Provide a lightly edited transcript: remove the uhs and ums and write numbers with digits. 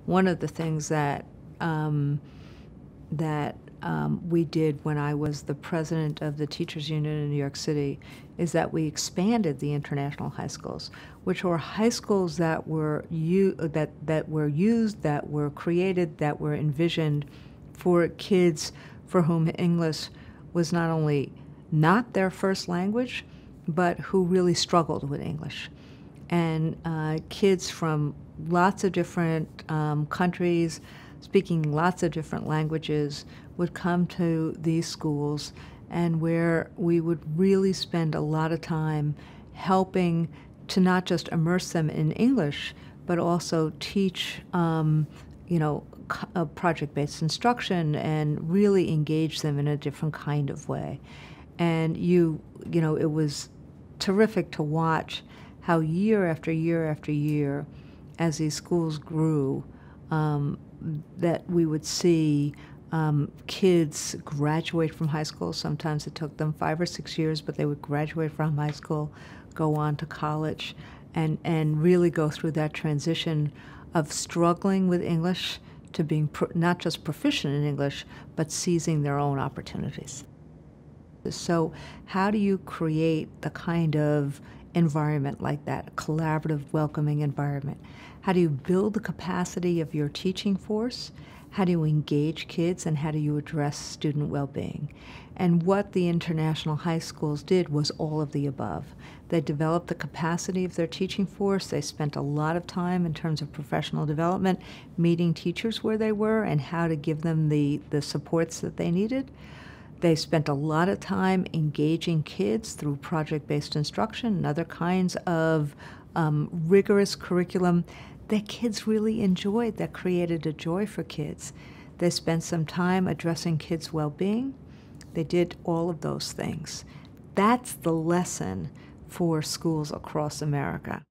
one of the things that we did when I was the president of the Teachers Union in New York City is that we expanded the international high schools, which were high schools that were that were created, that were envisioned for kids for whom English was not only not their first language, but who really struggled with English. And kids from lots of different countries, speaking lots of different languages, would come to these schools, and where we would really spend a lot of time helping to not just immerse them in English, but also teach, project-based instruction and really engage them in a different kind of way. And it was terrific to watch how year after year after year, as these schools grew, that we would see kids graduate from high school. Sometimes it took them 5 or 6 years, but they would graduate from high school, go on to college, and really go through that transition of struggling with English to being not just proficient in English, but seizing their own opportunities. So how do you create the kind of environment like that, a collaborative, welcoming environment? How do you build the capacity of your teaching force? How do you engage kids, and how do you address student well-being? And what the international high schools did was all of the above. They developed the capacity of their teaching force. They spent a lot of time in terms of professional development, meeting teachers where they were and how to give them the supports that they needed. They spent a lot of time engaging kids through project-based instruction and other kinds of rigorous curriculum that kids really enjoyed, that created a joy for kids. They spent some time addressing kids' well-being. They did all of those things. That's the lesson for schools across America.